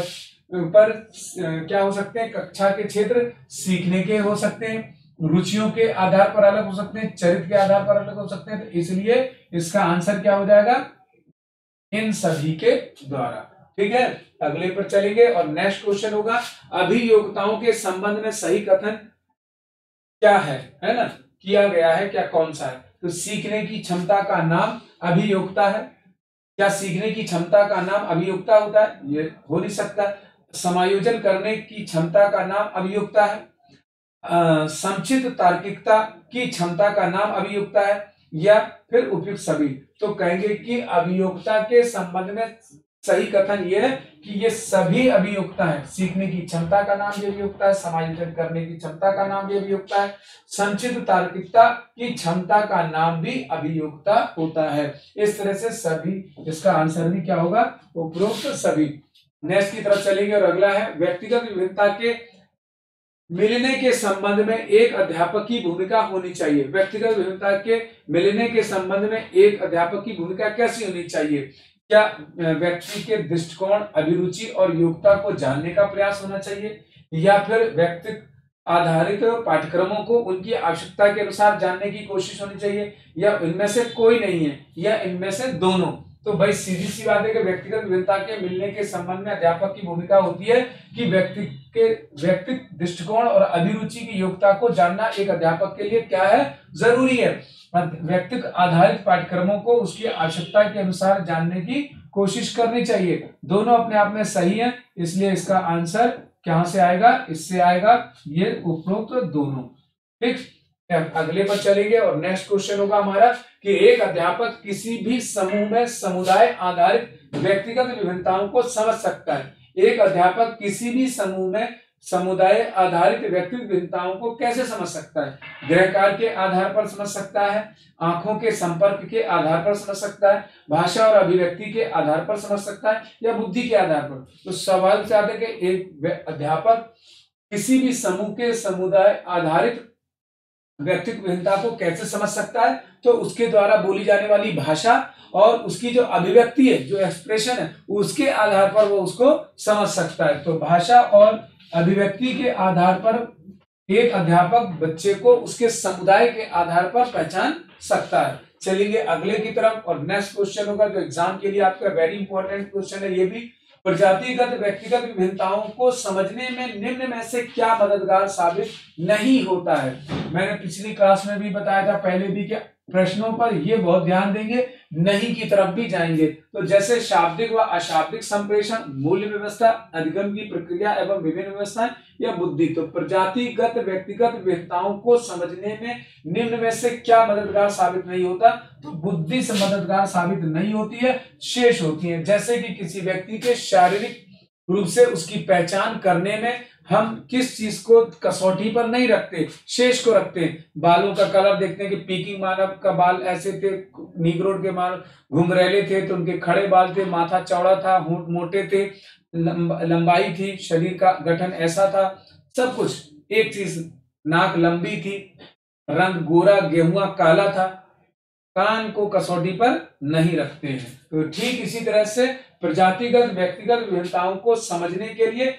क्या हो सकते हैं? कक्षा के क्षेत्र सीखने के हो सकते हैं, रुचियों के आधार पर अलग हो सकते हैं, चरित्र के आधार पर अलग हो सकते हैं। तो इसलिए इसका आंसर क्या हो जाएगा? इन सभी के द्वारा। ठीक है, अगले पर चलेंगे और नेक्स्ट क्वेश्चन होगा अभियोक्ताओं के संबंध में सही कथन क्या है ना, किया गया है, क्या कौन सा है? तो सीखने की क्षमता का नाम अभियोक्ता है। क्या सीखने की क्षमता का नाम अभियोक्ता होता है? ये हो नहीं सकता। समायोजन करने की क्षमता का नाम अभियोक्ता है। संचित तार्किकता की क्षमता का नाम अभियोक्ता है, या फिर उपयुक्त सभी? तो कहेंगे कि अभियोक्ता के संबंध में सही कथन यह है कि ये सभी अभियोक्ता है। सीखने की क्षमता का नाम भी अभियोक्ता है, समायोजन करने की क्षमता का नाम भी अभियोक्ता है, संचित तार्किकता की क्षमता का नाम भी अभियोक्ता होता है। इस तरह से सभी, इसका आंसर भी क्या होगा? उपरोक्त सभी। नेक्स्ट की तरफ चलेंगे और अगला है व्यक्तिगत विभिन्नता के मिलने के संबंध में एक अध्यापक की भूमिका होनी चाहिए। व्यक्तिगत विभिन्नता के मिलने के संबंध में एक अध्यापक की भूमिका कैसी होनी चाहिए? क्या व्यक्ति के दृष्टिकोण, अभिरुचि और योग्यता को जानने का प्रयास होना चाहिए, या फिर व्यक्ति आधारित पाठ्यक्रमों को उनकी आवश्यकता के अनुसार जानने की कोशिश होनी चाहिए, या इनमें से कोई नहीं है, या इनमें से दोनों? तो भाई सीधी सी बात है कि व्यक्तिगत विभिन्नता के मिलने के संबंध में अध्यापक की भूमिका होती है कि व्यक्तिगत दृष्टिकोण और अभिरुचि की योग्यता को जानना एक अध्यापक के लिए क्या है? जरूरी है। व्यक्तिगत आधारित पाठ्यक्रमों को उसकी आवश्यकता के अनुसार जानने की कोशिश करनी चाहिए। दोनों अपने आप में सही है, इसलिए इसका आंसर कहां से आएगा? इससे आएगा, ये उपरोक्त दोनों। ठीक, अगले पर चलेंगे और नेक्स्ट क्वेश्चन होगा हमारा कि एक अध्यापक किसी भी समूह में समुदाय आधारित व्यक्तिगत विभिन्नताओं को समझ सकता है। एक अध्यापक किसी भी समूह में समुदाय आधारित व्यक्तिगत विभिन्नताओं को कैसे समझ सकता है? गृह कार्य के आधार पर समझ सकता है, आंखों के संपर्क के आधार पर समझ सकता है, भाषा और अभिव्यक्ति के आधार पर समझ सकता है, या बुद्धि के आधार पर? तो स्वाभाविक बात है कि एक अध्यापक किसी भी समूह के समुदाय आधारित व्यक्तिगत विभिन्नता को कैसे समझ सकता है? तो उसके द्वारा बोली जाने वाली भाषा और उसकी जो अभिव्यक्ति है, जो एक्सप्रेशन है, उसके आधार पर वो उसको समझ सकता है। तो भाषा और अभिव्यक्ति के आधार पर एक अध्यापक बच्चे को उसके समुदाय के आधार पर पहचान सकता है। चलिए अगले की तरफ और नेक्स्ट क्वेश्चन होगा जो एग्जाम के लिए आपका वेरी इंपॉर्टेंट क्वेश्चन है। ये भी प्रजातिगत व्यक्तिगत विभिन्नताओं को समझने में निम्न में से क्या मददगार साबित नहीं होता है? मैंने पिछली क्लास में भी बताया था, पहले भी, कि प्रश्नों पर ये बहुत ध्यान देंगे, नहीं की तरफ भी जाएंगे। तो जैसे शाब्दिक व अशाब्दिक संप्रेषण, मूल्य व्यवस्था, अधिगम की प्रक्रिया एवं विभिन्न व्यवस्थाएं या बुद्धि। तो प्रजातिगत व्यक्तिगत विविधताओं को समझने में निम्न में से क्या मददगार साबित नहीं होता? तो बुद्धि से मददगार साबित नहीं होती है, शेष होती है। जैसे कि किसी व्यक्ति के शारीरिक रूप से उसकी पहचान करने में हम किस चीज को कसौटी पर नहीं रखते, शेष को रखते हैं। बालों का कलर देखते हैं कि पीकिंग मानव का बाल ऐसे थे, नीग्रोड के बाल घुंघरैले थे तो उनके खड़े बाल थे, माथा चौड़ा था, होंठ मोटे थे, लंबाई थी, शरीर का गठन ऐसा था, सब कुछ एक चीज, नाक लंबी थी, रंग गोरा गेहुआ काला था, कान को कसौटी पर नहीं रखते हैं। तो ठीक इसी तरह से प्रजातिगत व्यक्तिगत विभिन्नताओं को समझने के लिए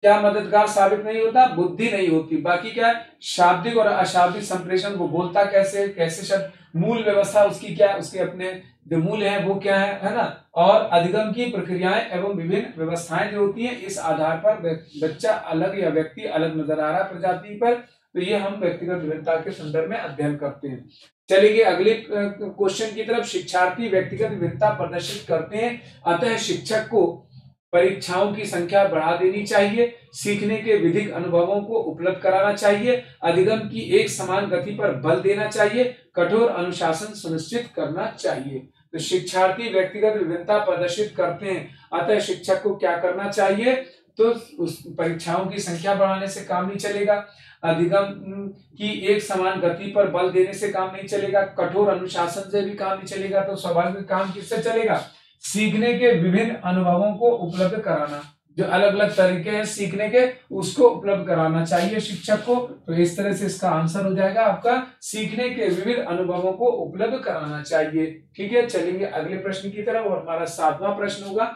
क्या मददगार साबित नहीं होता? बुद्धि नहीं होती। बाकी क्या है? शाब्दिक और अशाब्दिक संप्रेषण, वो बोलता कैसे, कैसे शब्द, मूल व्यवस्था उसकी क्या है, उसके अपने जो मूल है वो क्या है ना। और अधिगम की प्रक्रियाएं एवं विभिन्न व्यवस्थाएं जो होती हैं, इस आधार पर बच्चा अलग या व्यक्ति अलग नजर आ रहा है प्रजाति पर। तो ये हम व्यक्तिगत विभिन्नता के संदर्भ में अध्ययन करते हैं। चलिए अगले क्वेश्चन की तरफ। शिक्षार्थी व्यक्तिगत विविधता प्रदर्शित करते हैं, अतः शिक्षक को परीक्षाओं की संख्या बढ़ा देनी चाहिए, सीखने के विधिक अनुभवों को उपलब्ध कराना चाहिए, अधिगम की एक समान गति पर बल देना चाहिए, कठोर अनुशासन सुनिश्चित करना चाहिए। तो शिक्षार्थी व्यक्तिगत विभिन्नता प्रदर्शित करते हैं, अतः शिक्षक को क्या करना चाहिए? तो उस परीक्षाओं की संख्या बढ़ाने से काम नहीं चलेगा, अधिगम की एक समान गति पर बल देने से काम नहीं चलेगा, कठोर अनुशासन से भी काम नहीं चलेगा। तो स्वाभाविक काम किससे चलेगा? सीखने के विभिन्न अनुभवों को उपलब्ध कराना, जो अलग अलग तरीके हैं सीखने के, उसको उपलब्ध कराना चाहिए शिक्षक को। तो इस तरह से इसका आंसर हो जाएगा आपका, सीखने के विभिन्न अनुभवों को उपलब्ध कराना चाहिए। ठीक है, चलेंगे अगले प्रश्न की तरफ और हमारा 7वां प्रश्न होगा,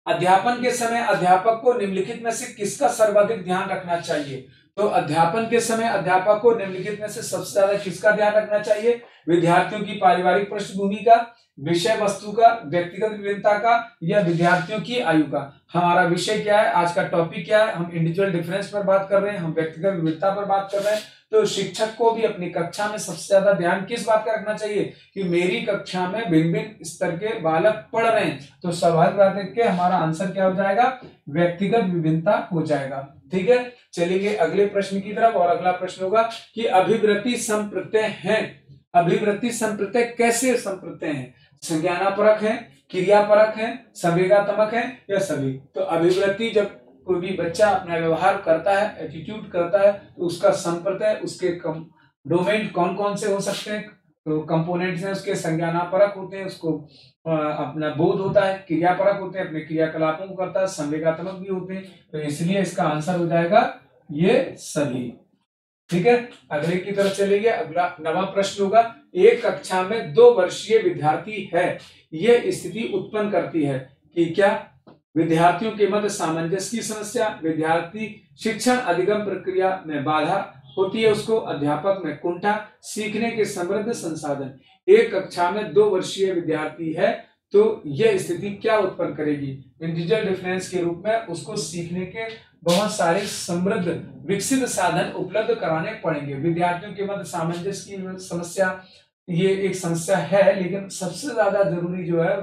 अध्यापन के समय अध्यापक को निम्नलिखित में से किसका सर्वाधिक ध्यान रखना चाहिए? तो अध्यापन के समय अध्यापक को निम्नलिखित में से सबसे ज्यादा किसका ध्यान रखना चाहिए? विद्यार्थियों की पारिवारिक पृष्ठभूमि का, विषय वस्तु का, व्यक्तिगत विभिन्नता का, या विद्यार्थियों की आयु का। हमारा विषय क्या है, आज का टॉपिक क्या है? हम इंडिविजुअल डिफरेंस पर बात कर रहे हैं, हम व्यक्तिगत विविधता पर बात कर रहे हैं। तो शिक्षक को भी अपनी कक्षा में सबसे ज्यादा ध्यान किस बात का रखना चाहिए कि मेरी कक्षा में भिन्न भिन्न स्तर के बालक पढ़ रहे हैं। तो स्वाभाविक बात है कि हमारा आंसर क्या हो जाएगा? व्यक्तिगत विभिन्नता हो जाएगा। ठीक है, चलिए अगले प्रश्न की तरफ। और अगला प्रश्न होगा कि अभिवृत्ति संप्रत्यय हैं। अभिवृत्ति संप्रत्यय कैसे संप्रत्यय हैं? संज्ञानापरक है, क्रियापरक है, संवेगात्मक है, या सभी। तो अभिवृत्ति, जब कोई भी बच्चा अपना व्यवहार करता है, एटीट्यूड करता है, तो उसका संप्रत्यय, उसके डोमेन कौन कौन से हो सकते हैं? तो कंपोनेंट्स हैं उसके, संज्ञानापरक होते हैं, उसको अपना बोध होता है, क्रियापरक होते हैं, अपने क्रियाकलापों को करता है, संवेगात्मक भी होते हैं। तो इसलिए इसका आंसर हो जाएगा ये सभी। ठीक है, अगले की तरफ चलेंगे। अगला 9वां प्रश्न होगा, एक कक्षा में 2 वर्षीय विद्यार्थी है, यह स्थिति उत्पन्न करती है कि क्या? विद्यार्थियों के मध्य सामंजस्य की समस्या, विद्यार्थी शिक्षण अधिगम प्रक्रिया में बाधा होती है उसको, अध्यापक में कुंठा, सीखने के समृद्ध संसाधन। एक कक्षा में 2 वर्षीय विद्यार्थी है तो यह स्थिति क्या उत्पन्न करेगी? इंटीजर डिफरेंस के रूप में उसको सीखने के बहुत सारे समृद्ध विकसित साधन उपलब्ध कराने पड़ेंगे। विद्यार्थियों के मध्य सामंजस्य की समस्या, ये एक समस्या है, लेकिन सबसे ज्यादा जरूरी जो है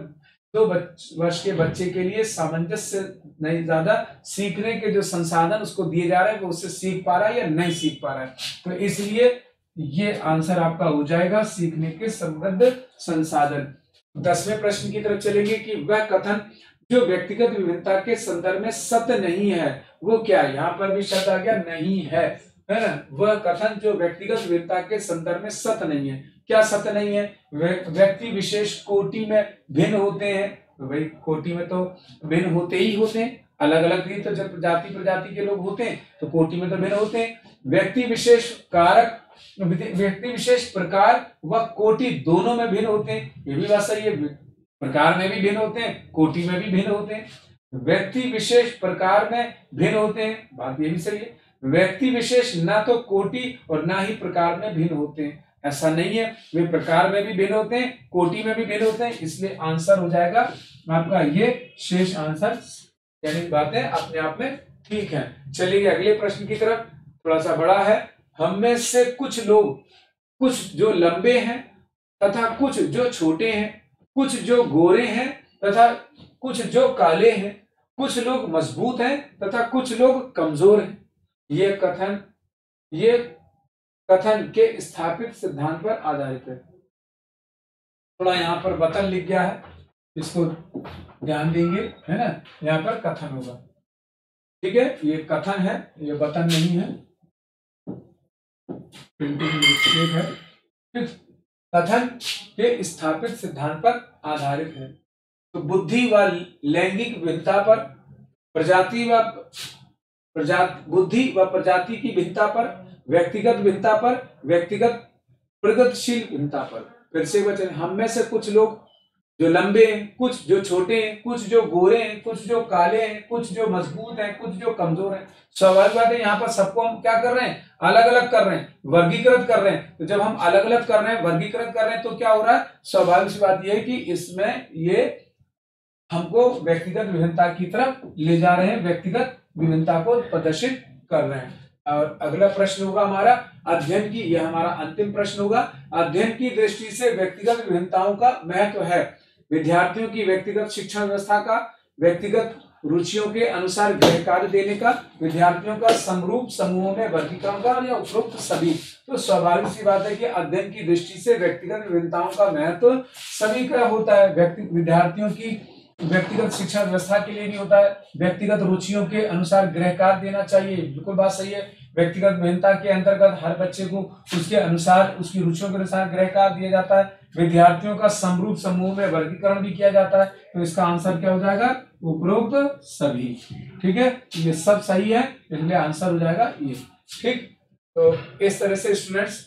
2 वर्ष के बच्चे के लिए सामंजस्य नहीं, ज्यादा सीखने के जो संसाधन उसको दिए जा रहे हैं, वो उससे सीख पा रहा है या नहीं सीख पा रहा है। तो इसलिए ये आंसर आपका हो जाएगा सीखने के समृद्ध संसाधन। 10वें प्रश्न की तरफ चलेंगे कि वह कथन जो व्यक्तिगत विभिन्नता के संदर्भ में सत्य नहीं है वो क्या है? यहाँ पर भी शब्द आ गया नहीं है ना। वह कथन जो व्यक्तिगत विभिन्नता के संदर्भ में सत्य नहीं है, क्या सत्य नहीं है? व्यक्ति विशेष कोटि में भिन्न होते हैं, तो भाई कोटि में तो भिन्न होते ही होते हैं, अलग अलग भी तो जब प्रजाति के लोग होते हैं तो कोटि में तो भिन्न होते हैं। व्यक्ति विशेष कारक, व्यक्ति विशेष प्रकार व कोटि दोनों में भिन्न होते हैं, ये भी बात सही है। प्रकार में भी भिन्न होते हैं, कोटि में भी भिन्न होते हैं। व्यक्ति विशेष प्रकार में भिन्न होते हैं, बात ये भी सही है। व्यक्ति विशेष ना तो कोटि और ना ही प्रकार में भिन्न होते हैं, ऐसा नहीं है, वे प्रकार में भी भिन्न होते हैं, कोटि में भी भिन्न होते हैं। इसलिए आंसर हो जाएगा आपका ये शेष आंसर, यानी बातें अपने आप में ठीक है। चलिए अगले प्रश्न की तरफ, थोड़ा सा बड़ा है। हम में से कुछ लोग कुछ जो लंबे हैं तथा कुछ जो छोटे हैं, कुछ जो गोरे हैं तथा कुछ जो काले हैं, कुछ लोग मजबूत हैं तथा कुछ लोग कमजोर हैं। ये कथन के स्थापित सिद्धांत पर आधारित है। थोड़ा यहाँ पर वतन लिख गया है, इसको ध्यान देंगे, है ना। यहाँ पर कथन होगा, ठीक है, ये कथन है, ये वतन नहीं है, प्रिंटिंग मिस्टेक है। कथन के स्थापित सिद्धांत पर आधारित है। तो बुद्धि व लैंगिक भिन्नता पर, बुद्धि व प्रजाति की भिन्नता पर, व्यक्तिगत भिन्नता पर, व्यक्तिगत प्रगतिशील भिन्नता पर। फिर से वचन, हम में से कुछ लोग जो लंबे हैं, कुछ जो छोटे हैं, कुछ जो गोरे हैं, कुछ जो काले हैं, कुछ जो मजबूत हैं, कुछ जो कमजोर हैं। स्वाभाविक बात है, यहाँ पर सबको हम क्या कर रहे हैं, अलग अलग कर रहे हैं, वर्गीकृत कर रहे हैं। तो जब हम अलग अलग कर रहे हैं, वर्गीकृत कर रहे हैं, तो क्या हो रहा है, स्वाभाविक सी बात यह है कि इसमें ये हमको व्यक्तिगत विभिन्नता की तरफ ले जा रहे हैं, व्यक्तिगत विभिन्नता को प्रदर्शित कर रहे हैं। और अगला प्रश्न होगा हमारा अध्ययन की, यह हमारा अंतिम प्रश्न होगा। अध्ययन की दृष्टि से व्यक्तिगत विभिन्नताओं का महत्व है। विद्यार्थियों की व्यक्तिगत शिक्षण व्यवस्था का, व्यक्तिगत रुचियों के अनुसार गृह कार्य देने का, विद्यार्थियों का समरूप समूहों में वर्गीकरण का, या उपरोक्त सभी। तो स्वाभाविक सी बात है कि अध्ययन की दृष्टि से व्यक्तिगत विभिन्नताओं का महत्व सभी का होता है। विद्यार्थियों की व्यक्तिगत शिक्षा व्यवस्था के लिए भी होता है। व्यक्तिगत रुचियों के अनुसार गृह कार्य देना चाहिए, बिल्कुल बात सही है। व्यक्तिगत भिन्नता के अंतर्गत हर बच्चे को उसके अनुसार, उसकी रुचियों के अनुसार गृह कार्य दिया जाता है। विद्यार्थियों का समरूप समूह में वर्गीकरण भी किया जाता है। तो इसका आंसर क्या हो जाएगा, उपरोक्त सभी। ठीक है, ये सब सही है, इसलिए आंसर हो जाएगा ये। ठीक, तो इस तरह से स्टूडेंट्स,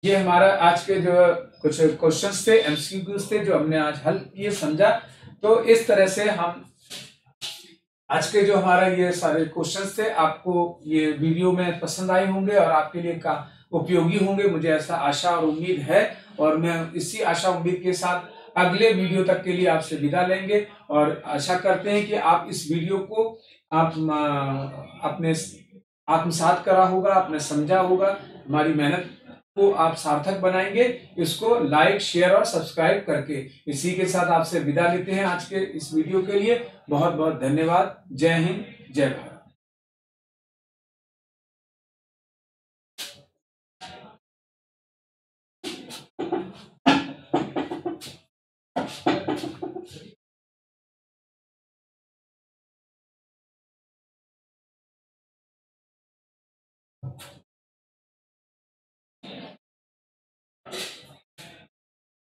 ये हमारा आज के जो कुछ क्वेश्चंस थे, एमसीक्यूज थे, जो हमने आज हल किए, समझा। तो इस तरह से हम आज के जो हमारा ये सारे क्वेश्चंस थे, आपको ये वीडियो में पसंद आए होंगे और आपके लिए का उपयोगी होंगे, मुझे ऐसा आशा और उम्मीद है। और मैं इसी आशा उम्मीद के साथ अगले वीडियो तक के लिए आपसे विदा लेंगे, और आशा करते हैं कि आप इस वीडियो को आप अपने आत्मसात करा होगा, आपने समझा होगा, हमारी मेहनत को आप सार्थक बनाएंगे, इसको लाइक, शेयर और सब्सक्राइब करके। इसी के साथ आपसे विदा लेते हैं आज के इस वीडियो के लिए। बहुत बहुत धन्यवाद। जय हिंद, जय भारत।